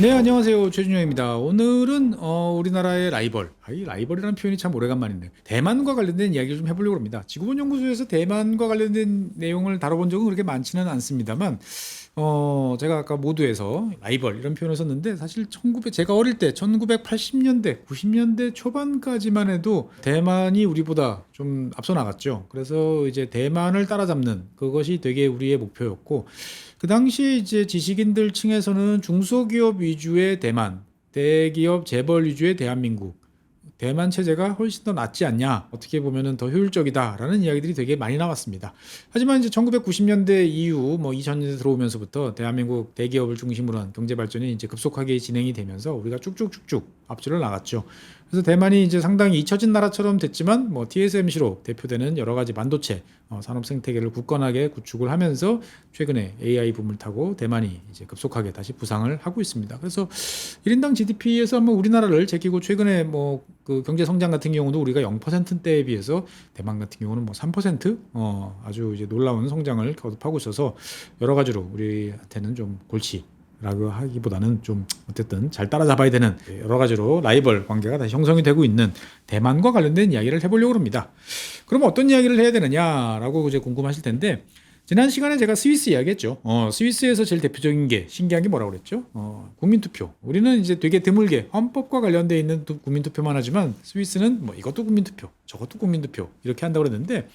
네, 안녕하세요. 최준영입니다. 오늘은 우리나라의 라이벌, 이 라이벌이라는 표현이 참 오래간만인데 대만과 관련된 이야기를 좀 해보려고 합니다. 지구본연구소에서 대만과 관련된 내용을 다뤄본 적은 그렇게 많지는 않습니다만 제가 아까 모두에서 라이벌 이런 표현을 썼는데 사실 제가 어릴 때 1980년대, 90년대 초반까지만 해도 대만이 우리보다 좀 앞서 나갔죠. 그래서 이제 대만을 따라잡는 그것이 되게 우리의 목표였고 그 당시에 이제 지식인들 층에서는 중소기업 위주의 대만, 대기업 재벌 위주의 대한민국, 대만 체제가 훨씬 더 낫지 않냐, 어떻게 보면은 더 효율적이다라는 이야기들이 되게 많이 나왔습니다. 하지만 이제 1990년대 이후 2000년대 들어오면서부터 대한민국 대기업을 중심으로 한 경제 발전이 이제 급속하게 진행이 되면서 우리가 쭉쭉쭉쭉 앞질러 나갔죠. 그래서 대만이 이제 상당히 잊혀진 나라처럼 됐지만 TSMC로 대표되는 여러 가지 반도체 산업 생태계를 굳건하게 구축을 하면서 최근에 AI 붐을 타고 대만이 이제 급속하게 다시 부상을 하고 있습니다. 그래서 1인당 GDP에서 한번 우리나라를 제끼고 최근에 그 경제 성장 같은 경우도 우리가 0%대에 비해서 대만 같은 경우는 3% 아주 이제 놀라운 성장을 거듭하고 있어서 여러 가지로 우리한테는 좀 골치라고 하기보다는 좀 어쨌든 잘 따라잡아야 되는 여러 가지로 라이벌 관계가 다시 형성이 되고 있는 대만과 관련된 이야기를 해보려고 합니다. 그럼 어떤 이야기를 해야 되느냐라고 이제 궁금하실 텐데 지난 시간에 제가 스위스 이야기했죠. 스위스에서 제일 대표적인 게 신기한 게 뭐라고 그랬죠? 국민투표. 우리는 이제 되게 드물게 헌법과 관련되어 있는 국민투표만 하지만 스위스는 이것도 국민투표, 저것도 국민투표 이렇게 한다고 그랬는데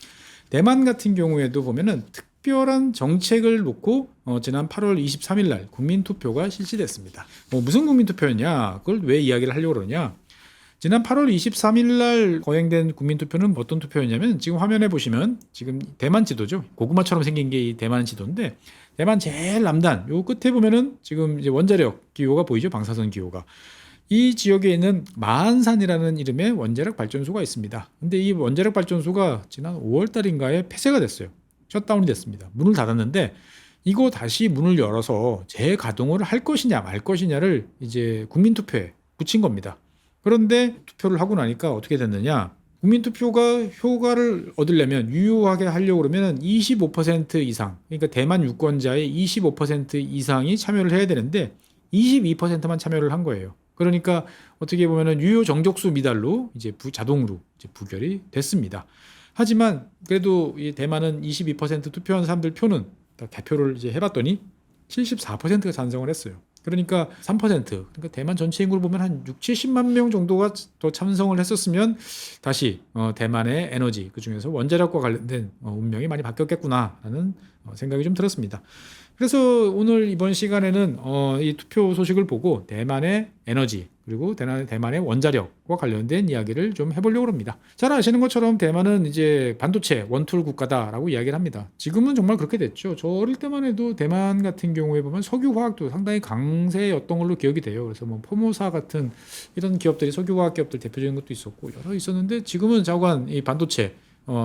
대만 같은 경우에도 보면은 특별한 정책을 놓고 지난 8월 23일 날 국민투표가 실시됐습니다. 무슨 국민투표였냐? 그걸 왜 이야기를 하려고 그러냐? 지난 8월 23일 날 거행된 국민투표는 어떤 투표였냐면 지금 화면에 보시면 지금 대만 지도죠. 고구마처럼 생긴 게 이 대만 지도인데 대만 제일 남단 요 끝에 보면은 지금 이제 원자력 기호가 보이죠. 방사선 기호가. 이 지역에 있는 마한산이라는 이름의 원자력 발전소가 있습니다. 근데 이 원자력 발전소가 지난 5월 달인가에 폐쇄가 됐어요. 셧다운이 됐습니다. 문을 닫았는데 이거 다시 문을 열어서 재가동을 할 것이냐 말 것이냐를 이제 국민투표에 붙인 겁니다. 그런데 투표를 하고 나니까 어떻게 됐느냐? 국민투표가 효과를 얻으려면 유효하게 하려고 그러면 25% 이상, 그러니까 대만 유권자의 25% 이상이 참여를 해야 되는데 22%만 참여를 한 거예요. 그러니까 어떻게 보면은 유효 정족수 미달로 이제 자동으로 이제 부결이 됐습니다. 하지만 그래도 이 대만은 22% 투표한 사람들 표는 개표를 이제 해봤더니 74%가 찬성을 했어요. 그러니까 3%, 그러니까 대만 전체 인구를 보면 한 6, 70만 명 정도가 더 찬성을 했었으면 다시 대만의 에너지, 그중에서 원자력과 관련된 운명이 많이 바뀌었겠구나라는 생각이 좀 들었습니다. 그래서 오늘 이번 시간에는 이 투표 소식을 보고 대만의 에너지 그리고 대만의 원자력과 관련된 이야기를 좀 해보려고 합니다. 잘 아시는 것처럼 대만은 이제 반도체 원툴 국가다라고 이야기를 합니다. 지금은 정말 그렇게 됐죠. 저 어릴 때만 해도 대만 같은 경우에 보면 석유화학도 상당히 강세였던 걸로 기억이 돼요. 그래서 포모사 같은 이런 기업들이 석유화학 기업들 대표적인 것도 있었고 여러 있었는데 지금은 자관 이 반도체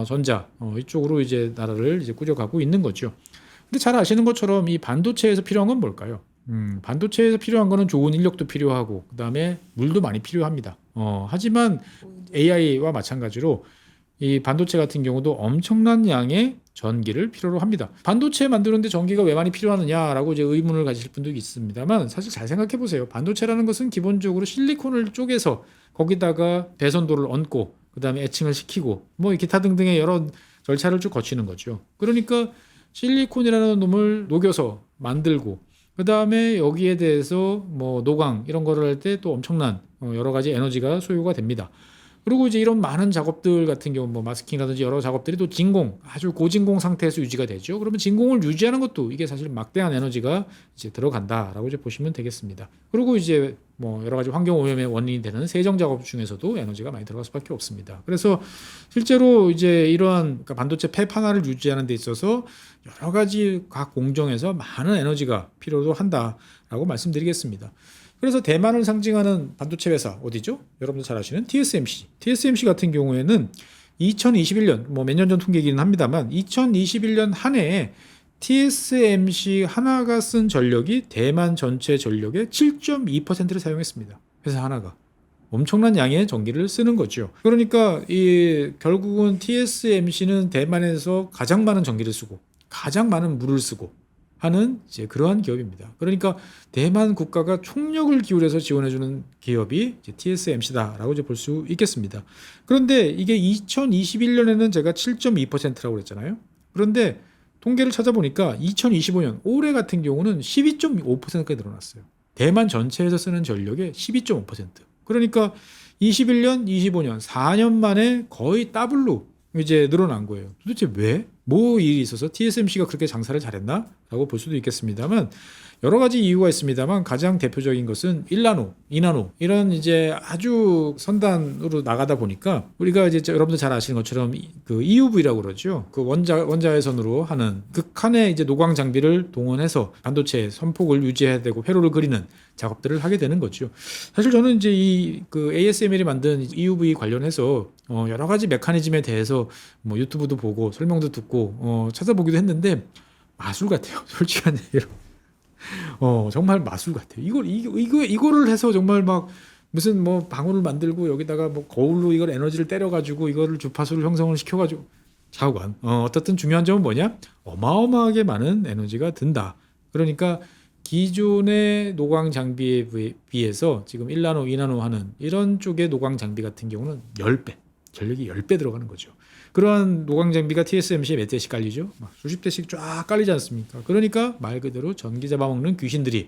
전자 이쪽으로 이제 나라를 이제 꾸려가고 있는 거죠. 근데 잘 아시는 것처럼 이 반도체에서 필요한 건 뭘까요? 반도체에서 필요한 거는 좋은 인력도 필요하고 그다음에 물도 많이 필요합니다. 하지만 AI와 마찬가지로 이 반도체 같은 경우도 엄청난 양의 전기를 필요로 합니다. 반도체 만드는데 전기가 왜 많이 필요하느냐라고 이제 의문을 가지실 분도 있습니다만 사실 잘 생각해 보세요. 반도체라는 것은 기본적으로 실리콘을 쪼개서 거기다가 배선도를 얹고 그다음에 애칭을 시키고 기타 등등의 여러 절차를 쭉 거치는 거죠. 그러니까 실리콘이라는 놈을 녹여서 만들고 그 다음에 여기에 대해서 노광 이런 거를 할 때 또 엄청난 여러 가지 에너지가 소요가 됩니다. 그리고 이제 이런 많은 작업들 같은 경우 마스킹이라든지 여러 작업들이 또 진공 아주 고진공 상태에서 유지가 되죠. 그러면 진공을 유지하는 것도 이게 사실 막대한 에너지가 이제 들어간다라고 이제 보시면 되겠습니다. 그리고 이제 여러 가지 환경 오염의 원인이 되는 세정 작업 중에서도 에너지가 많이 들어갈 수밖에 없습니다. 그래서 실제로 이제 이러한 그러니까 반도체 팹 하나를 유지하는 데 있어서 여러 가지 각 공정에서 많은 에너지가 필요로 한다라고 말씀드리겠습니다. 그래서 대만을 상징하는 반도체 회사 어디죠? 여러분들 잘 아시는 TSMC. TSMC 같은 경우에는 2021년 몇 년 전 통계이기는 합니다만 2021년 한 해에 TSMC 하나가 쓴 전력이 대만 전체 전력의 7.2%를 사용했습니다. 회사 하나가. 엄청난 양의 전기를 쓰는 거죠. 그러니까 결국은 TSMC는 대만에서 가장 많은 전기를 쓰고 가장 많은 물을 쓰고 하는 이제 그러한 기업입니다. 그러니까 대만 국가가 총력을 기울여서 지원해주는 기업이 이제 TSMC다라고 이제 볼 수 있겠습니다. 그런데 이게 2021년에는 제가 7.2%라고 그랬잖아요. 그런데 통계를 찾아보니까 2025년 올해 같은 경우는 12.5%까지 늘어났어요. 대만 전체에서 쓰는 전력의 12.5%. 그러니까 21년, 25년 4년 만에 거의 더블로 이제 늘어난 거예요. 도대체 왜? 뭐 일이 있어서 TSMC가 그렇게 장사를 잘했나? 라고 볼 수도 있겠습니다만 여러 가지 이유가 있습니다만 가장 대표적인 것은 1나노, 2나노 이런 이제 아주 선단으로 나가다 보니까 우리가 이제 여러분들 잘 아시는 것처럼 그 EUV라고 그러죠. 그 원자외선으로 하는 극한의 이제 노광 장비를 동원해서 반도체 선폭을 유지해야 되고 회로를 그리는 작업들을 하게 되는 거죠. 사실 저는 이제 이 그 ASML이 만든 EUV 관련해서 여러 가지 메커니즘에 대해서 뭐 유튜브도 보고 설명도 듣고 찾아보기도 했는데 마술 같아요. 솔직한 얘기로. 정말 마술 같아요. 이거를 해서 정말 막 무슨 뭐 방울을 만들고 여기다가 뭐 거울로 이걸 에너지를 때려가지고 이거를 주파수를 형성을 시켜가지고 좌우간. 어떻든 중요한 점은 뭐냐? 어마어마하게 많은 에너지가 든다. 그러니까 기존의 노광 장비에 비해서 지금 1나노, 2나노 하는 이런 쪽의 노광 장비 같은 경우는 10배, 전력이 10배 들어가는 거죠. 그러한 노광 장비가 TSMC에 몇 대씩 깔리죠? 막 수십 대씩 쫙 깔리지 않습니까? 그러니까 말 그대로 전기 잡아먹는 귀신들이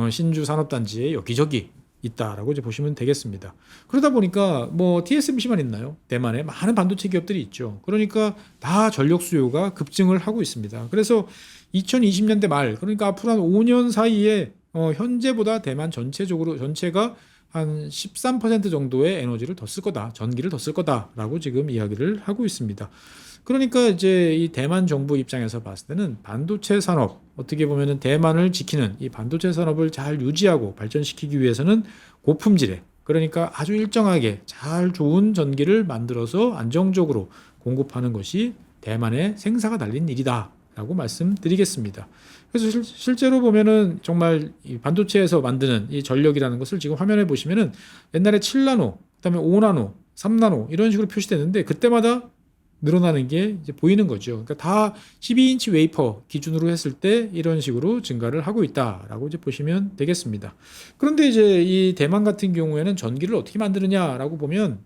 신주 산업단지에 여기저기 있다라고 이제 보시면 되겠습니다. 그러다 보니까 뭐 TSMC만 있나요? 대만에 많은 반도체 기업들이 있죠. 그러니까 다 전력 수요가 급증을 하고 있습니다. 그래서 2020년대 말, 그러니까 앞으로 한 5년 사이에 현재보다 대만 전체가 한 13% 정도의 에너지를 더 쓸 거다, 전기를 더 쓸 거다라고 지금 이야기를 하고 있습니다. 그러니까 이제 이 대만 정부 입장에서 봤을 때는 반도체 산업, 어떻게 보면은 대만을 지키는 이 반도체 산업을 잘 유지하고 발전시키기 위해서는 고품질의, 그러니까 아주 일정하게 잘 좋은 전기를 만들어서 안정적으로 공급하는 것이 대만의 생사가 달린 일이다라고 말씀드리겠습니다. 그래서 실제로 보면은 정말 이 반도체에서 만드는 이 전력이라는 것을 지금 화면에 보시면은 옛날에 7나노, 그다음에 5나노, 3나노 이런 식으로 표시됐는데 그때마다 늘어나는 게 이제 보이는 거죠. 그러니까 다 12인치 웨이퍼 기준으로 했을 때 이런 식으로 증가를 하고 있다라고 이제 보시면 되겠습니다. 그런데 이제 이 대만 같은 경우에는 전기를 어떻게 만드느냐라고 보면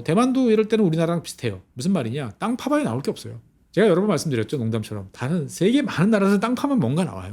대만도 이럴 때는 우리나라랑 비슷해요. 무슨 말이냐? 땅 파봐야 나올 게 없어요. 제가 여러 번 말씀드렸죠. 농담처럼. 다른 세계 많은 나라에서 땅 파면 뭔가 나와요.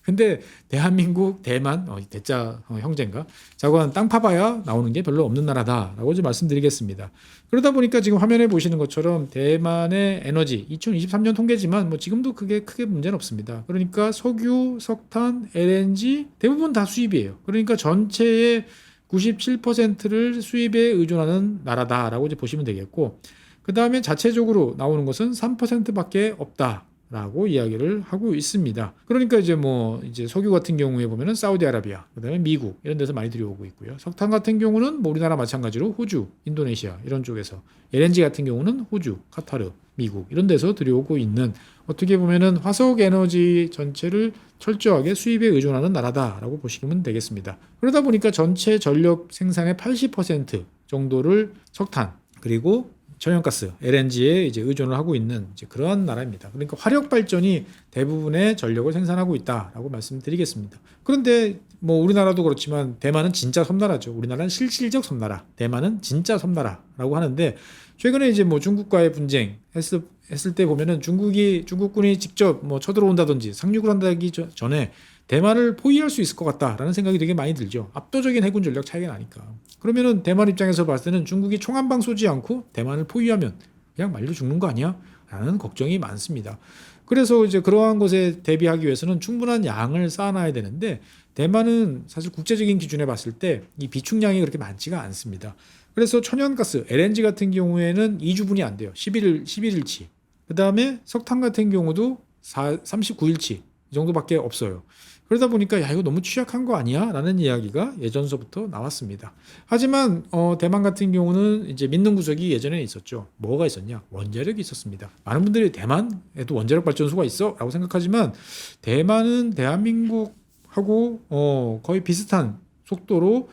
근데 대한민국, 대만, 대자 형제인가? 자고한 땅 파봐야 나오는 게 별로 없는 나라다라고 이제 말씀드리겠습니다. 그러다 보니까 지금 화면에 보시는 것처럼 대만의 에너지 2023년 통계지만 뭐 지금도 그게 크게 문제는 없습니다. 그러니까 석유, 석탄, LNG 대부분 다 수입이에요. 그러니까 전체의 97%를 수입에 의존하는 나라다라고 이제 보시면 되겠고, 그 다음에 자체적으로 나오는 것은 3%밖에 없다라고 이야기를 하고 있습니다. 그러니까 이제 뭐 이제 석유 같은 경우에 보면은 사우디아라비아, 그 다음에 미국 이런 데서 많이 들여오고 있고요. 석탄 같은 경우는 뭐 우리나라 마찬가지로 호주, 인도네시아 이런 쪽에서, LNG 같은 경우는 호주, 카타르, 미국 이런 데서 들여오고 있는, 어떻게 보면은 화석 에너지 전체를 철저하게 수입에 의존하는 나라다라고 보시면 되겠습니다. 그러다 보니까 전체 전력 생산의 80% 정도를 석탄 그리고 천연가스, LNG에 이제 의존을 하고 있는 이제 그러한 나라입니다. 그러니까 화력 발전이 대부분의 전력을 생산하고 있다라고 말씀드리겠습니다. 그런데 뭐 우리나라도 그렇지만 대만은 진짜 섬나라죠. 우리나라는 실질적 섬나라, 대만은 진짜 섬나라라고 하는데, 최근에 이제 뭐 중국과의 분쟁 했을 때 보면은 중국군이 직접 뭐 쳐들어온다든지 상륙을 한다기 전에 대만을 포위할 수 있을 것 같다라는 생각이 되게 많이 들죠. 압도적인 해군 전력 차이가 나니까. 그러면은 대만 입장에서 봤을 때는 중국이 총 한 방 쏘지 않고 대만을 포위하면 그냥 말려 죽는 거 아니야? 라는 걱정이 많습니다. 그래서 이제 그러한 것에 대비하기 위해서는 충분한 양을 쌓아놔야 되는데, 대만은 사실 국제적인 기준에 봤을 때 이 비축량이 그렇게 많지가 않습니다. 그래서 천연가스, LNG 같은 경우에는 2주분이 안 돼요. 11일치. 그 다음에 석탄 같은 경우도 39일치 이 정도밖에 없어요. 그러다 보니까 야, 이거 너무 취약한 거 아니야? 라는 이야기가 예전서부터 나왔습니다. 하지만 대만 같은 경우는 이제 믿는 구석이 예전에 있었죠. 뭐가 있었냐? 원자력이 있었습니다. 많은 분들이 대만에도 원자력 발전소가 있어? 라고 생각하지만 대만은 대한민국하고 거의 비슷한 속도로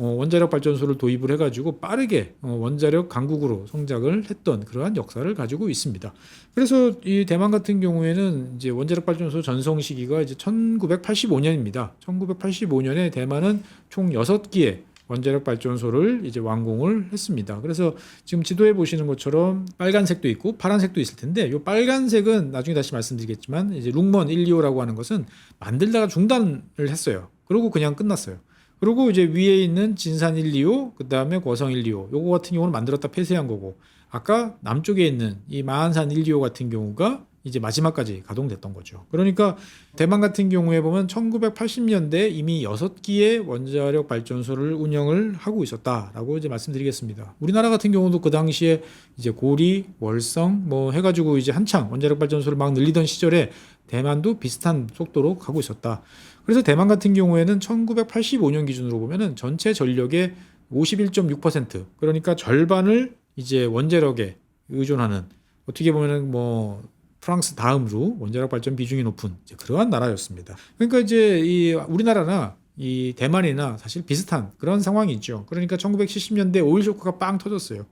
원자력 발전소를 도입을 해가지고 빠르게 원자력 강국으로 성장을 했던 그러한 역사를 가지고 있습니다. 그래서 이 대만 같은 경우에는 이제 원자력 발전소 전성 시기가 이제 1985년입니다. 1985년에 대만은 총 6기의 원자력 발전소를 이제 완공을 했습니다. 그래서 지금 지도에 보시는 것처럼 빨간색도 있고 파란색도 있을 텐데, 이 빨간색은 나중에 다시 말씀드리겠지만 이제 룽먼 1, 2호라고 하는 것은 만들다가 중단을 했어요. 그리고 그냥 끝났어요. 그리고 이제 위에 있는 진산 1, 2호, 그 다음에 고성 1, 2호, 요거 같은 경우는 만들었다 폐쇄한 거고, 아까 남쪽에 있는 이 마한산 1, 2호 같은 경우가 이제 마지막까지 가동됐던 거죠. 그러니까 대만 같은 경우에 보면 1980년대 이미 6기의 원자력 발전소를 운영을 하고 있었다라고 이제 말씀드리겠습니다. 우리나라 같은 경우도 그 당시에 이제 고리, 월성 뭐 해가지고 이제 한창 원자력 발전소를 막 늘리던 시절에 대만도 비슷한 속도로 가고 있었다. 그래서 대만 같은 경우에는 1985년 기준으로 보면은 전체 전력의 51.6%, 그러니까 절반을 이제 원자력에 의존하는, 어떻게 보면은 뭐 프랑스 다음으로 원자력 발전 비중이 높은 이제 그러한 나라였습니다. 그러니까 이제 이 우리나라나 이 대만이나 사실 비슷한 그런 상황이 있죠. 그러니까 1970년대 오일 쇼크가 빵 터졌어요.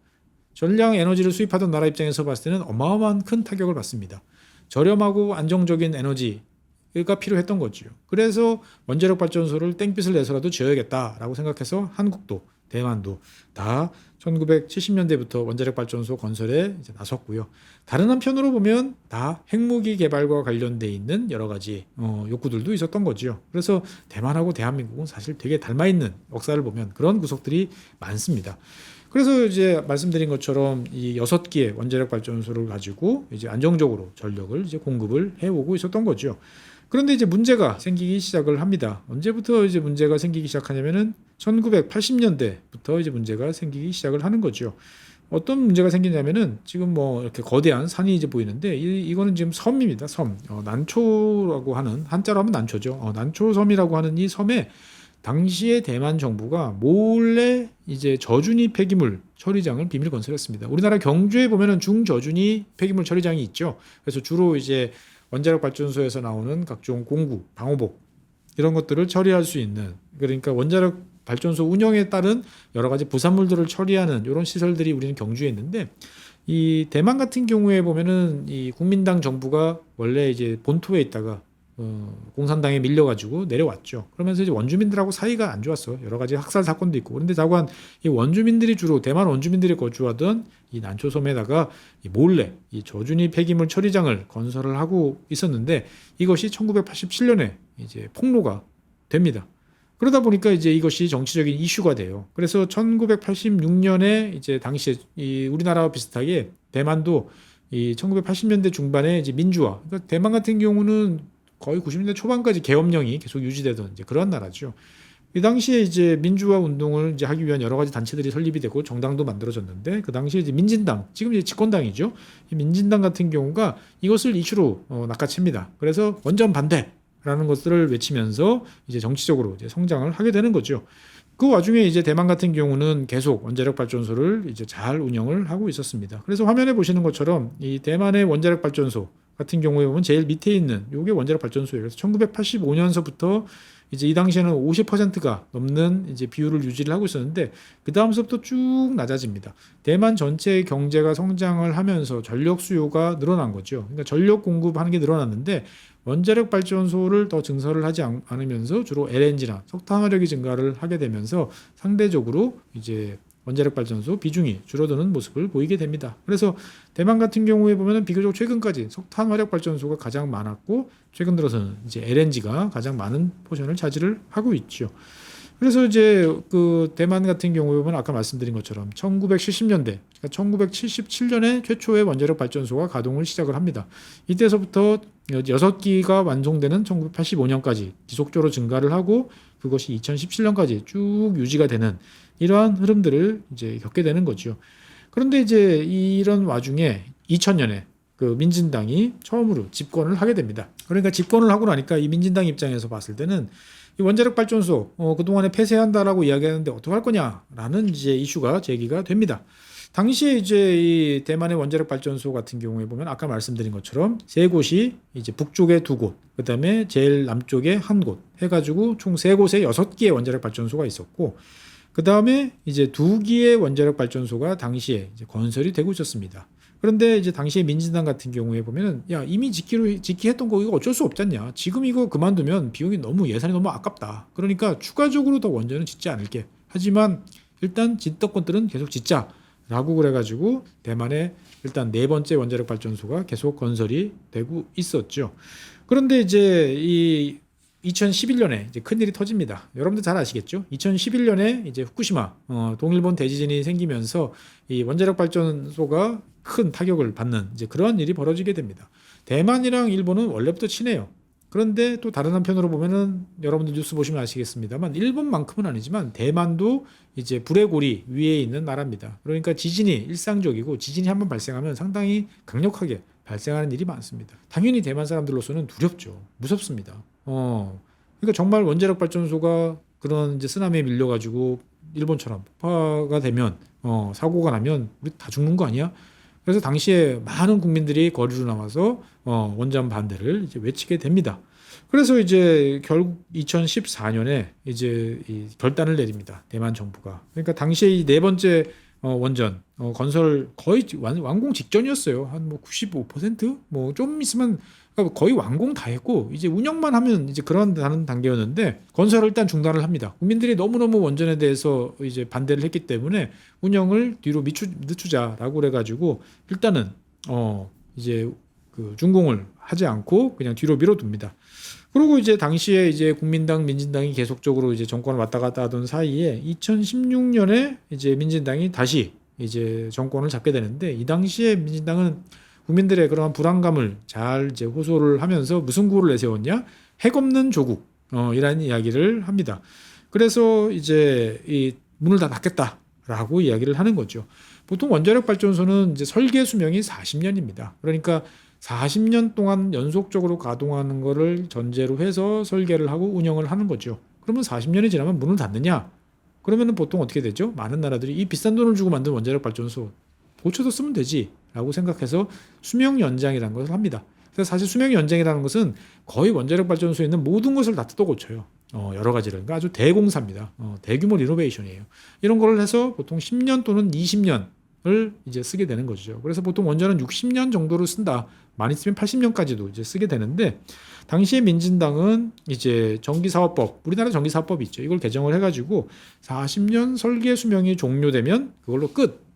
전량 에너지를 수입하던 나라 입장에서 봤을 때는 어마어마한 큰 타격을 받습니다. 저렴하고 안정적인 에너지가 필요했던 거죠. 그래서 원자력 발전소를 땡빛을 내서라도 지어야겠다라고 생각해서 한국도 대만도 다 1970년대부터 원자력 발전소 건설에 이제 나섰고요. 다른 한편으로 보면 다 핵무기 개발과 관련돼 있는 여러 가지 욕구들도 있었던 거죠. 그래서 대만하고 대한민국은 사실 되게 닮아 있는 역사를 보면 그런 구석들이 많습니다. 그래서 이제 말씀드린 것처럼 이 6기의 원자력 발전소를 가지고 이제 안정적으로 전력을 이제 공급을 해오고 있었던 거죠. 그런데 이제 문제가 생기기 시작을 합니다. 언제부터 이제 문제가 생기기 시작하냐면은 1980년대부터 이제 문제가 생기기 시작을 하는 거죠. 어떤 문제가 생기냐면은 지금 뭐 이렇게 거대한 산이 이제 보이는데 이거는 지금 섬입니다. 섬. 난초라고 하는, 한자로 하면 난초죠. 난초섬이라고 하는 이 섬에 당시에 대만 정부가 몰래 이제 저준위 폐기물 처리장을 비밀 건설했습니다. 우리나라 경주에 보면은 중저준위 폐기물 처리장이 있죠. 그래서 주로 이제 원자력 발전소에서 나오는 각종 공구, 방호복 이런 것들을 처리할 수 있는, 그러니까 원자력 발전소 운영에 따른 여러 가지 부산물들을 처리하는 이런 시설들이 우리는 경주에 있는데, 이 대만 같은 경우에 보면은 이 국민당 정부가 원래 이제 본토에 있다가 공산당에 밀려가지고 내려왔죠. 그러면서 이제 원주민들하고 사이가 안 좋았어. 여러 가지 학살 사건도 있고. 그런데 자관 이 원주민들이 주로 대만 원주민들이 거주하던 이 난초섬에다가 몰래 이 저준위 폐기물 처리장을 건설을 하고 있었는데, 이것이 1987년에 이제 폭로가 됩니다. 그러다 보니까 이제 이것이 정치적인 이슈가 돼요. 그래서 1986년에 이제 당시에 이 우리나라와 비슷하게 대만도 이 1980년대 중반에 이제 민주화. 그러니까 대만 같은 경우는 거의 90년대 초반까지 계엄령이 계속 유지되던 이제 그런 나라죠. 이 당시에 이제 민주화 운동을 이제 하기 위한 여러 가지 단체들이 설립이 되고 정당도 만들어졌는데, 그 당시에 이제 민진당, 지금 이제 집권당이죠. 이 민진당 같은 경우가 이것을 이슈로 낚아챕니다. 그래서 원전 반대라는 것들을 외치면서 이제 정치적으로 이제 성장을 하게 되는 거죠. 그 와중에 이제 대만 같은 경우는 계속 원자력 발전소를 이제 잘 운영을 하고 있었습니다. 그래서 화면에 보시는 것처럼 이 대만의 원자력 발전소 같은 경우에 보면 제일 밑에 있는 요게 원자력 발전소예요. 그래서 1985년서부터 이제 이 당시에는 50%가 넘는 이제 비율을 유지를 하고 있었는데, 그 다음서부터 쭉 낮아집니다. 대만 전체의 경제가 성장을 하면서 전력 수요가 늘어난 거죠. 그러니까 전력 공급하는 게 늘어났는데 원자력 발전소를 더 증설을 하지 않으면서 주로 LNG나 석탄 화력이 증가를 하게 되면서 상대적으로 이제 원자력 발전소 비중이 줄어드는 모습을 보이게 됩니다. 그래서 대만 같은 경우에 보면은 비교적 최근까지 석탄 화력 발전소가 가장 많았고, 최근 들어서는 이제 LNG가 가장 많은 포션을 차지를 하고 있죠. 그래서 이제 그 대만 같은 경우에 보면 아까 말씀드린 것처럼 1970년대, 그러니까 1977년에 최초의 원자력 발전소가 가동을 시작을 합니다. 이때서부터 6기가 완성되는 1985년까지 지속적으로 증가를 하고, 그것이 2017년까지 쭉 유지가 되는 이러한 흐름들을 이제 겪게 되는 거죠. 그런데 이제 이런 와중에 2000년에 그 민진당이 처음으로 집권을 하게 됩니다. 그러니까 집권을 하고 나니까 이 민진당 입장에서 봤을 때는 이 원자력 발전소 그동안에 폐쇄한다라고 이야기하는데 어떡할 거냐라는 이제 이슈가 제기가 됩니다. 당시에 이제 이 대만의 원자력 발전소 같은 경우에 보면 아까 말씀드린 것처럼 3곳이 이제 북쪽에 2곳, 그다음에 제일 남쪽에 1곳 해가지고 총 3곳에 6개의 원자력 발전소가 있었고, 그 다음에 이제 2기의 원자력 발전소가 당시에 이제 건설이 되고 있었습니다. 그런데 이제 당시에 민진당 같은 경우에 보면은 야 이미 짓기 했던 거 이거 어쩔 수 없잖냐. 지금 이거 그만두면 비용이 너무 예산이 너무 아깝다. 그러니까 추가적으로 더 원전은 짓지 않을게. 하지만 일단 짓던 것들은 계속 짓자라고 그래가지고 대만에 일단 4번째 원자력 발전소가 계속 건설이 되고 있었죠. 그런데 이제 이 2011년에 이제 큰일이 터집니다. 여러분들 잘 아시겠죠? 2011년에 이제 후쿠시마 동일본 대지진이 생기면서 이 원자력 발전소가 큰 타격을 받는 이제 그러한 일이 벌어지게 됩니다. 대만이랑 일본은 원래부터 친해요. 그런데 또 다른 한편으로 보면은 여러분들 뉴스 보시면 아시겠습니다만 일본만큼은 아니지만 대만도 이제 불의 고리 위에 있는 나라입니다. 그러니까 지진이 일상적이고 지진이 한번 발생하면 상당히 강력하게 발생하는 일이 많습니다. 당연히 대만 사람들로서는 두렵죠. 무섭습니다. 그러니까 정말 원자력 발전소가 그런 이제 쓰나미에 밀려가지고 일본처럼 폭파가 되면 사고가 나면 우리 다 죽는 거 아니야? 그래서 당시에 많은 국민들이 거리로 나와서 원전 반대를 이제 외치게 됩니다. 그래서 이제 결국 2014년에 이제 이 결단을 내립니다. 대만 정부가. 그러니까 당시에 이 4번째 원전 건설 거의 완공 직전이었어요. 한 뭐 95%? 뭐 좀 있으면 거의 완공 다 했고 이제 운영만 하면 이제 그런 다른 단계였는데 건설을 일단 중단을 합니다. 국민들이 너무너무 원전에 대해서 이제 반대를 했기 때문에 운영을 뒤로 늦추자라고 그래가지고 일단은 이제 그 준공을 하지 않고 그냥 뒤로 밀어둡니다. 그리고 이제 당시에 이제 국민당, 민진당이 계속적으로 이제 정권을 왔다 갔다 하던 사이에 2016년에 이제 민진당이 다시 이제 정권을 잡게 되는데 이 당시에 민진당은 국민들의 그러한 불안감을 잘 이제 호소를 하면서 무슨 구호를 내세웠냐? 핵 없는 조국 이라는 이야기를 합니다. 그래서 이제 이 문을 다 닫겠다라고 이야기를 하는 거죠. 보통 원자력 발전소는 이제 설계 수명이 40년입니다. 그러니까 40년 동안 연속적으로 가동하는 거를 전제로 해서 설계를 하고 운영을 하는 거죠. 그러면 40년이 지나면 문을 닫느냐? 그러면은 보통 어떻게 되죠? 많은 나라들이 이 비싼 돈을 주고 만든 원자력 발전소 고쳐서 쓰면 되지라고 생각해서 수명 연장이라는 것을 합니다. 그래서 사실 수명 연장이라는 것은 거의 원자력 발전소에 있는 모든 것을 다 뜯어 고쳐요. 여러 가지를. 그러니까 아주 대공사입니다. 대규모 리노베이션이에요. 이런 걸 해서 보통 10년 또는 20년을 이제 쓰게 되는 거죠. 그래서 보통 원전은 60년 정도를 쓴다. 많이 쓰면 80년까지도 이제 쓰게 되는데 당시에 민진당은 이제 전기사업법, 우리나라 전기사업법이 있죠. 이걸 개정을 해가지고 40년 설계 수명이 종료되면 그걸로 끝.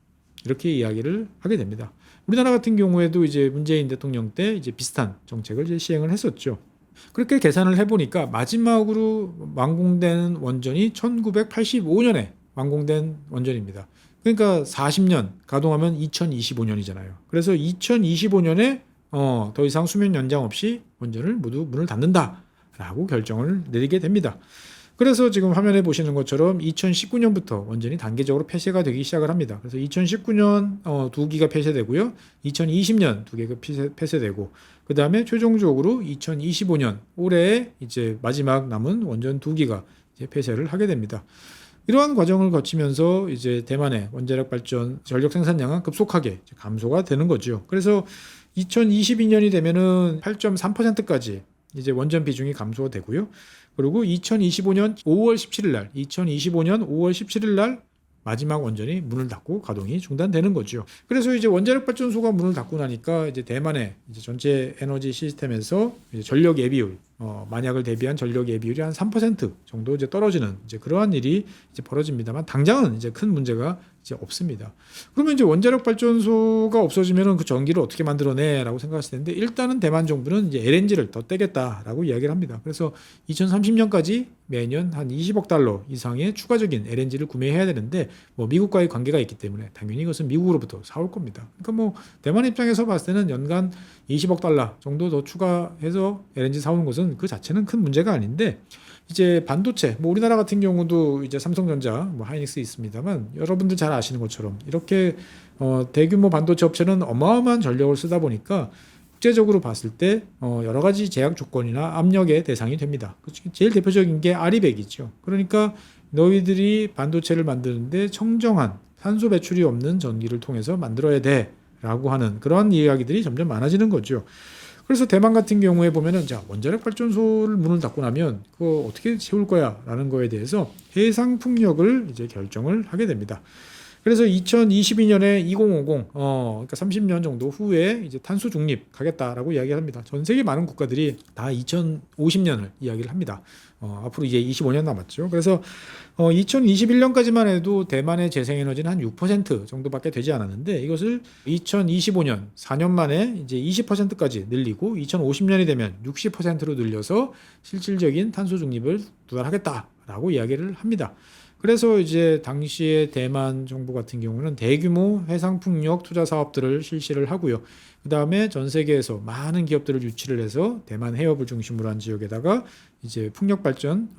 이렇게 이야기를 하게 됩니다. 우리나라 같은 경우에도 이제 문재인 대통령 때 이제 비슷한 정책을 이제 시행을 했었죠. 그렇게 계산을 해보니까 마지막으로 완공된 원전이 1985년에 완공된 원전입니다. 그러니까 40년 가동하면 2025년이잖아요. 그래서 2025년에 더 이상 수명 연장 없이 원전을 모두 문을 닫는다라고 결정을 내리게 됩니다. 그래서 지금 화면에 보시는 것처럼 2019년부터 원전이 단계적으로 폐쇄가 되기 시작을 합니다. 그래서 2019년 2기가 폐쇄되고요. 2020년 2개가 폐쇄되고 그 다음에 최종적으로 2025년 올해에 이제 마지막 남은 원전 2기가 이제 폐쇄를 하게 됩니다. 이러한 과정을 거치면서 이제 대만의 원자력 발전 전력 생산량은 급속하게 감소가 되는 거죠. 그래서 2022년이 되면은 8.3%까지 이제 원전 비중이 감소가 되고요. 그리고 2025년 5월 17일 날 마지막 원전이 문을 닫고 가동이 중단되는 거죠. 그래서 이제 원자력 발전소가 문을 닫고 나니까 이제 대만의 이제 전체 에너지 시스템에서 이제 전력 예비율, 만약을 대비한 전력 예비율이 한 3% 정도 이제 떨어지는 이제 그러한 일이 이제 벌어집니다만 당장은 이제 큰 문제가 이제 없습니다. 그러면 이제 원자력 발전소가 없어지면은 그 전기를 어떻게 만들어내라고 생각했을 텐데 일단은 대만 정부는 이제 LNG를 더 떼겠다라고 이야기를 합니다. 그래서 2030년까지 매년 한 20억 달러 이상의 추가적인 LNG를 구매해야 되는데 뭐 미국과의 관계가 있기 때문에 당연히 이것은 미국으로부터 사올 겁니다. 그러니까 뭐 대만 입장에서 봤을 때는 연간 20억 달러 정도 더 추가해서 LNG 사오는 것은 그 자체는 큰 문제가 아닌데 이제 반도체, 뭐 우리나라 같은 경우도 이제 삼성전자, 뭐 하이닉스 있습니다만 여러분들 잘 아시는 것처럼 이렇게 대규모 반도체 업체는 어마어마한 전력을 쓰다 보니까 국제적으로 봤을 때 여러 가지 제약 조건이나 압력의 대상이 됩니다. 제일 대표적인 게 아리백이죠. 그러니까 너희들이 반도체를 만드는데 청정한 탄소 배출이 없는 전기를 통해서 만들어야 돼라고 하는 그런 이야기들이 점점 많아지는 거죠. 그래서 대만 같은 경우에 보면은 자, 원자력 발전소를 문을 닫고 나면 그거 어떻게 채울 거야라는 거에 대해서 해상 풍력을 이제 결정을 하게 됩니다. 그래서 2022년에 2050, 그러니까 30년 정도 후에 이제 탄소 중립 가겠다라고 이야기를 합니다. 전 세계 많은 국가들이 다 2050년을 이야기를 합니다. 앞으로 이제 25년 남았죠. 그래서 2021년까지만 해도 대만의 재생에너지는 한 6% 정도밖에 되지 않았는데 이것을 2025년 4년 만에 이제 20%까지 늘리고 2050년이 되면 60%로 늘려서 실질적인 탄소 중립을 도달하겠다라고 이야기를 합니다. 그래서 이제 당시에 대만 정부 같은 경우는 대규모 해상풍력 투자 사업들을 실시를 하고요. 그 다음에 전 세계에서 많은 기업들을 유치를 해서 대만 해협을 중심으로 한 지역에다가 이제 풍력 발전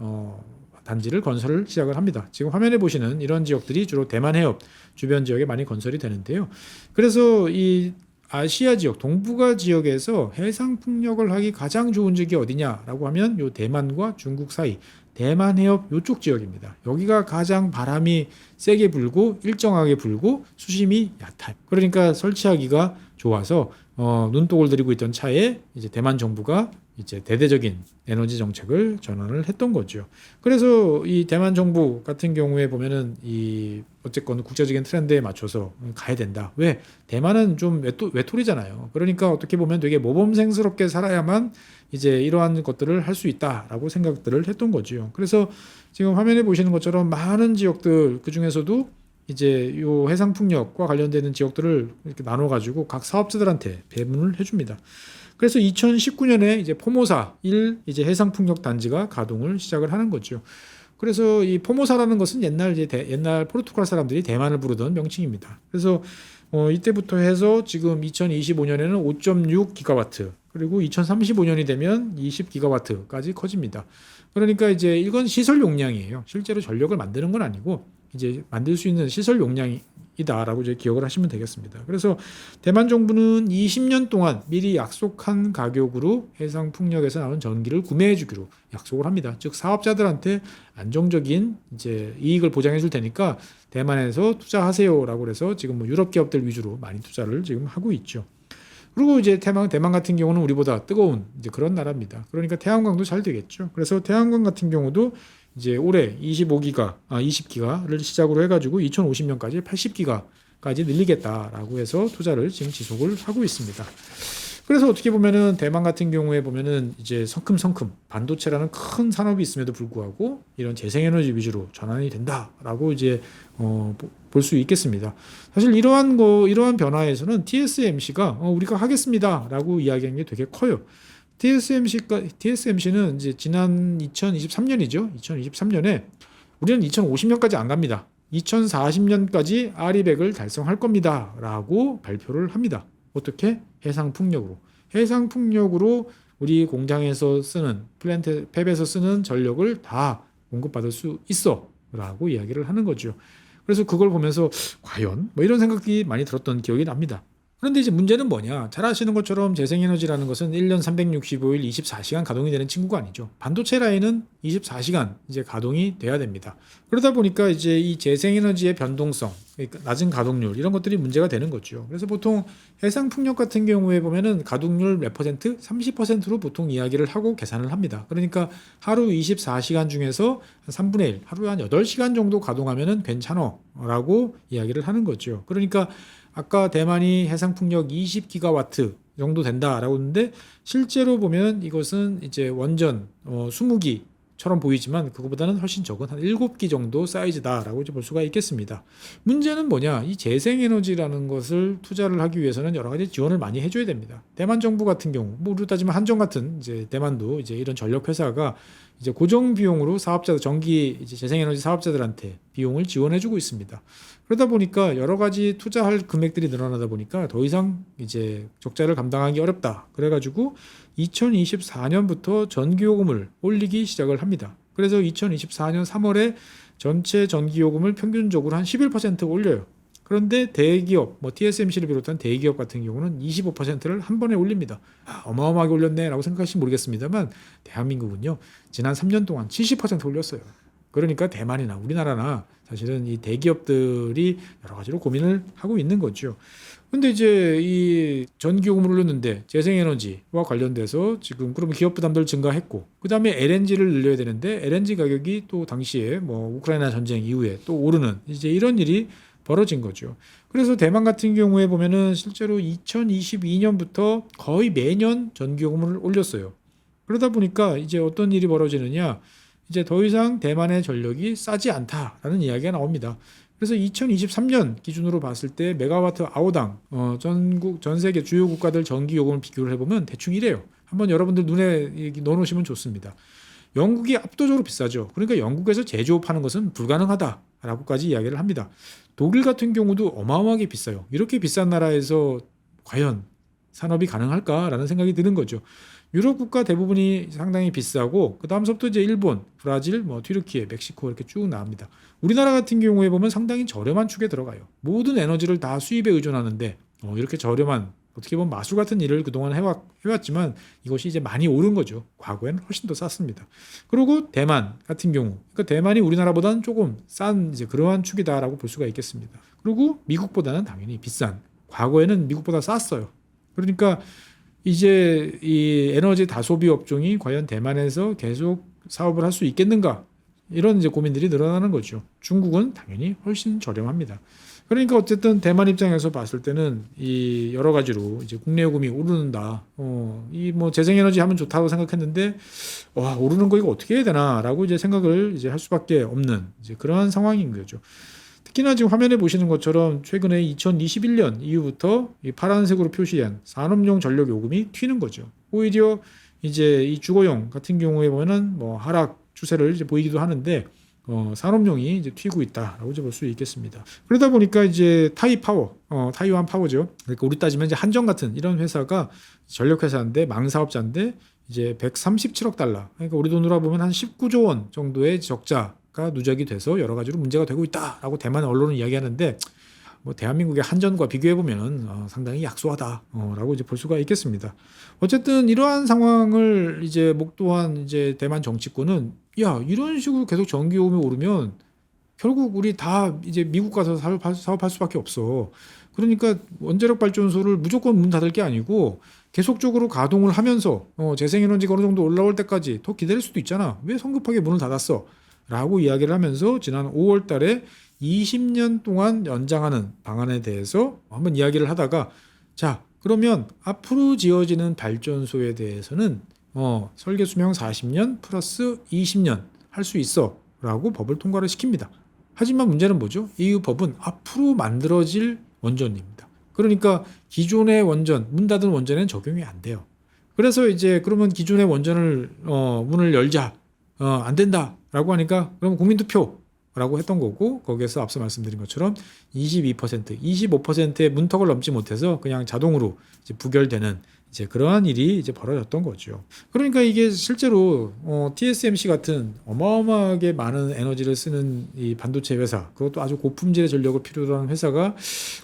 단지를 건설을 시작을 합니다. 지금 화면에 보시는 이런 지역들이 주로 대만 해협 주변 지역에 많이 건설이 되는데요. 그래서 이 아시아 지역, 동북아 지역에서 해상 풍력을 하기 가장 좋은 지역이 어디냐라고 하면 요 대만과 중국 사이 대만 해협 요쪽 지역입니다. 여기가 가장 바람이 세게 불고 일정하게 불고 수심이 얕아요. 그러니까 설치하기가 좋아서 눈독을 들이고 있던 차에 이제 대만 정부가 이제 대대적인 에너지 정책을 전환을 했던 거죠. 그래서 이 대만 정부 같은 경우에 보면은 이 어쨌건 국제적인 트렌드에 맞춰서 가야 된다. 왜? 대만은 좀 외톨이잖아요. 그러니까 어떻게 보면 되게 모범생스럽게 살아야만 이제 이러한 것들을 할 수 있다라고 생각들을 했던 거죠. 그래서 지금 화면에 보시는 것처럼 많은 지역들 그 중에서도 이제 요 해상풍력과 관련되는 지역들을 이렇게 나눠가지고 각 사업자들한테 배분을 해줍니다. 그래서 2019년에 이제 포모사 1 이제 해상풍력 단지가 가동을 시작을 하는 거죠. 그래서 이 포모사라는 것은 옛날 포르투갈 사람들이 대만을 부르던 명칭입니다. 그래서 이때부터 해서 지금 2025년에는 5.6 기가와트 그리고 2035년이 되면 20 기가와트까지 커집니다. 그러니까 이제 이건 시설 용량이에요. 실제로 전력을 만드는 건 아니고 이제 만들 수 있는 시설 용량이다라고 이제 기억을 하시면 되겠습니다. 그래서 대만 정부는 20년 동안 미리 약속한 가격으로 해상 풍력에서 나오는 전기를 구매해 주기로 약속을 합니다. 즉 사업자들한테 안정적인 이제 이익을 보장해 줄 테니까 대만에서 투자하세요라고 해서 지금 뭐 유럽 기업들 위주로 많이 투자를 지금 하고 있죠. 그리고 이제 대만 같은 경우는 우리보다 뜨거운 이제 그런 나라입니다. 그러니까 태양광도 잘 되겠죠. 그래서 태양광 같은 경우도 이제 올해 20기가를 시작으로 해가지고 2050년까지 80기가까지 늘리겠다라고 해서 투자를 지금 지속을 하고 있습니다. 그래서 어떻게 보면은 대만 같은 경우에 보면은 이제 성큼성큼 반도체라는 큰 산업이 있음에도 불구하고 이런 재생에너지 위주로 전환이 된다라고 이제 볼 수 있겠습니다. 사실 이러한 변화에서는 TSMC가 우리가 하겠습니다라고 이야기하는 게 되게 커요. TSMC는 이제 지난 2023년이죠. 2023년에 우리는 2050년까지 안 갑니다. 2040년까지 아리백을 달성할 겁니다라고 발표를 합니다. 어떻게? 해상풍력으로 우리 공장에서 쓰는 플랜트 팹에서 쓰는 전력을 다 공급받을 수 있어라고 이야기를 하는 거죠. 그래서 그걸 보면서 과연 뭐 이런 생각이 많이 들었던 기억이 납니다. 그런데 이제 문제는 뭐냐? 잘 아시는 것처럼 재생에너지라는 것은 1년 365일 24시간 가동이 되는 친구가 아니죠. 반도체 라인은 24시간 이제 가동이 돼야 됩니다. 그러다 보니까 이제 이 재생에너지의 변동성, 그러니까 낮은 가동률 이런 것들이 문제가 되는 거죠. 그래서 보통 해상풍력 같은 경우에 보면은 가동률 몇 퍼센트? 30%로 보통 이야기를 하고 계산을 합니다. 그러니까 하루 24시간 중에서 한 3분의 1, 하루에 한 8시간 정도 가동하면은 괜찮아라고 이야기를 하는 거죠. 그러니까 아까 대만이 해상풍력 20기가와트 정도 된다라고 했는데 실제로 보면 이것은 이제 원전 20기처럼 보이지만 그거보다는 훨씬 적은 한 7기 정도 사이즈다라고 이제 볼 수가 있겠습니다. 문제는 뭐냐? 이 재생에너지라는 것을 투자를 하기 위해서는 여러 가지 지원을 많이 해줘야 됩니다. 대만 정부 같은 경우, 우리로 따지면 한전 같은 이제 대만도 이제 이런 전력 회사가 이제 고정 비용으로 전기 이제 재생에너지 사업자들한테 비용을 지원해주고 있습니다. 그러다 보니까 여러 가지 투자할 금액들이 늘어나다 보니까 더 이상 이제 적자를 감당하기 어렵다. 그래가지고 2024년부터 전기요금을 올리기 시작을 합니다. 그래서 2024년 3월에 전체 전기요금을 평균적으로 한 11% 올려요. 그런데 대기업, TSMC를 비롯한 대기업 같은 경우는 25%를 한 번에 올립니다. 어마어마하게 올렸네 라고 생각하실지 모르겠습니다만 대한민국은요 지난 3년 동안 70% 올렸어요. 그러니까 대만이나 우리나라나 사실은 이 대기업들이 여러 가지로 고민을 하고 있는 거죠. 근데 이제 이 전기요금을 올렸는데 재생에너지와 관련돼서 지금 그러면 기업 부담들 증가했고, 그 다음에 LNG를 늘려야 되는데 LNG 가격이 또 당시에 뭐 우크라이나 전쟁 이후에 또 오르는 이제 이런 일이 벌어진 거죠. 그래서 대만 같은 경우에 보면은 실제로 2022년부터 거의 매년 전기요금을 올렸어요. 그러다 보니까 이제 어떤 일이 벌어지느냐, 이제 더 이상 대만의 전력이 싸지 않다라는 이야기가 나옵니다. 그래서 2023년 기준으로 봤을 때 메가와트 아워당 전 세계 주요 국가들 전기 요금을 비교를 해보면 대충 이래요. 한번 여러분들 눈에 넣어놓으시면 좋습니다. 영국이 압도적으로 비싸죠. 그러니까 영국에서 제조업하는 것은 불가능하다라고까지 이야기를 합니다. 독일 같은 경우도 어마어마하게 비싸요. 이렇게 비싼 나라에서 과연 산업이 가능할까라는 생각이 드는 거죠. 유럽 국가 대부분이 상당히 비싸고, 그 다음서부터 이제 일본, 브라질, 뭐 튀르키예, 멕시코 이렇게 쭉 나옵니다. 우리나라 같은 경우에 보면 상당히 저렴한 축에 들어가요. 모든 에너지를 다 수입에 의존하는데 이렇게 저렴한, 어떻게 보면 마술 같은 일을 그동안 해왔지만 이것이 이제 많이 오른 거죠. 과거에는 훨씬 더 쌌습니다. 그리고 대만 같은 경우, 그러니까 대만이 우리나라보다는 조금 싼 이제 그러한 축이다라고 볼 수가 있겠습니다. 그리고 미국보다는 당연히 비싼, 과거에는 미국보다 쌌어요. 그러니까 이제 이 에너지 다소비 업종이 과연 대만에서 계속 사업을 할 수 있겠는가, 이런 이제 고민들이 늘어나는 거죠. 중국은 당연히 훨씬 저렴합니다. 그러니까 어쨌든 대만 입장에서 봤을 때는 이 여러 가지로 이제 국내 요금이 오르는다. 이 뭐 재생에너지 하면 좋다고 생각했는데 와, 오르는 거 이거 어떻게 해야 되나라고 이제 생각을 이제 할 수밖에 없는 이제 그러한 상황인 거죠. 특히나 지금 화면에 보시는 것처럼 최근에 2021년 이후부터 이 파란색으로 표시한 산업용 전력 요금이 튀는 거죠. 오히려 이제 이 주거용 같은 경우에 보면은 뭐 하락 추세를 이제 보이기도 하는데 산업용이 이제 튀고 있다라고 이제 볼 수 있겠습니다. 그러다 보니까 이제 타이파워, 타이완 파워죠. 그러니까 우리 따지면 이제 한정 같은 이런 회사가 전력 회사인데 망사업자인데 이제 137억 달러. 그러니까 우리 돈으로 보면 한 19조 원 정도의 적자가 누적이 돼서 여러 가지로 문제가 되고 있다라고 대만 언론은 이야기하는데, 뭐 대한민국의 한전과 비교해 보면 상당히 약소하다라고 이제 볼 수가 있겠습니다. 어쨌든 이러한 상황을 이제 목도한 이제 대만 정치권은, 야, 이런 식으로 계속 전기요금이 오르면 결국 우리 다 이제 미국 가서 사업할 수밖에 없어. 그러니까 원자력 발전소를 무조건 문 닫을 게 아니고 계속적으로 가동을 하면서 재생에너지가 어느 정도 올라올 때까지 더 기다릴 수도 있잖아. 왜 성급하게 문을 닫았어? 라고 이야기를 하면서 지난 5월 달에 20년 동안 연장하는 방안에 대해서 한번 이야기를 하다가, 자, 그러면 앞으로 지어지는 발전소에 대해서는 설계 수명 40년 플러스 20년 할 수 있어 라고 법을 통과를 시킵니다. 하지만 문제는 뭐죠? 이 법은 앞으로 만들어질 원전입니다. 그러니까 기존의 원전, 문 닫은 원전에는 적용이 안 돼요. 그래서 이제 그러면 기존의 원전을 문을 열자, 안 된다라고 하니까 그럼 국민투표라고 했던 거고, 거기에서 앞서 말씀드린 것처럼 22%, 25%의 문턱을 넘지 못해서 그냥 자동으로 이제 부결되는 이제 그러한 일이 이제 벌어졌던 거죠. 그러니까 이게 실제로 TSMC 같은 어마어마하게 많은 에너지를 쓰는 이 반도체 회사, 그것도 아주 고품질의 전력을 필요로 하는 회사가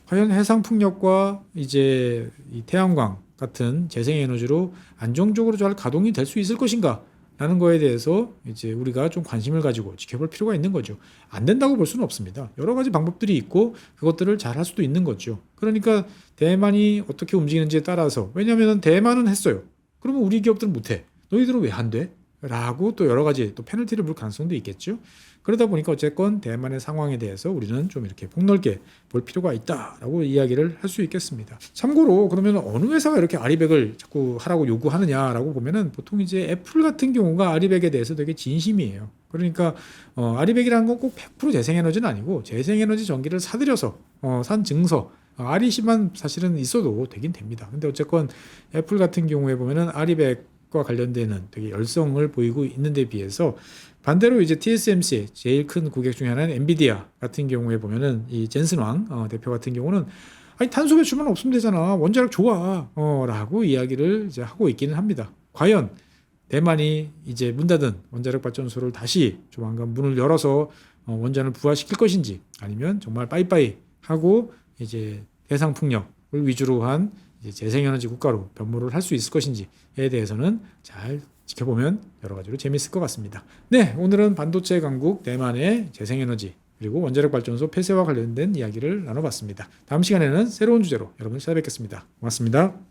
과연 해상 풍력과 이제 이 태양광 같은 재생에너지로 안정적으로 잘 가동이 될 수 있을 것인가? 라는 거에 대해서 이제 우리가 좀 관심을 가지고 지켜볼 필요가 있는 거죠. 안 된다고 볼 수는 없습니다. 여러 가지 방법들이 있고 그것들을 잘 할 수도 있는 거죠. 그러니까 대만이 어떻게 움직이는지에 따라서, 왜냐하면 대만은 했어요. 그러면 우리 기업들은 못해. 너희들은 왜 안 돼? 라고 또 여러 가지 또 페널티를 물 가능성도 있겠죠. 그러다 보니까 어쨌건 대만의 상황에 대해서 우리는 좀 이렇게 폭넓게 볼 필요가 있다라고 이야기를 할 수 있겠습니다. 참고로 그러면 어느 회사가 이렇게 아리백을 자꾸 하라고 요구하느냐라고 보면은 보통 이제 애플 같은 경우가 아리백에 대해서 되게 진심이에요. 그러니까 아리백이라는 건 꼭 100% 재생에너지는 아니고 재생에너지 전기를 사들여서 산 증서, REC만 사실은 있어도 되긴 됩니다. 근데 어쨌건 애플 같은 경우에 보면은 아리백과 관련되는 되게 열성을 보이고 있는 데 비해서, 반대로 이제 TSMC 제일 큰 고객 중에 하나는 엔비디아 같은 경우에 보면은 이 젠슨 왕 대표 같은 경우는, 아니 탄소 배출만 없으면 되잖아, 원자력 좋아 라고 이야기를 이제 하고 있기는 합니다. 과연 대만이 이제 문 닫은 원자력 발전소를 다시 조만간 문을 열어서 원전을 부활시킬 것인지, 아니면 정말 빠이빠이 하고 이제 해상 풍력을 위주로 한 이제 재생에너지 국가로 변모를 할 수 있을 것인지에 대해서는 잘 지켜보면 여러 가지로 재미있을 것 같습니다. 네, 오늘은 반도체 강국 대만의 재생에너지 그리고 원자력 발전소 폐쇄와 관련된 이야기를 나눠봤습니다. 다음 시간에는 새로운 주제로 여러분을 찾아뵙겠습니다. 고맙습니다.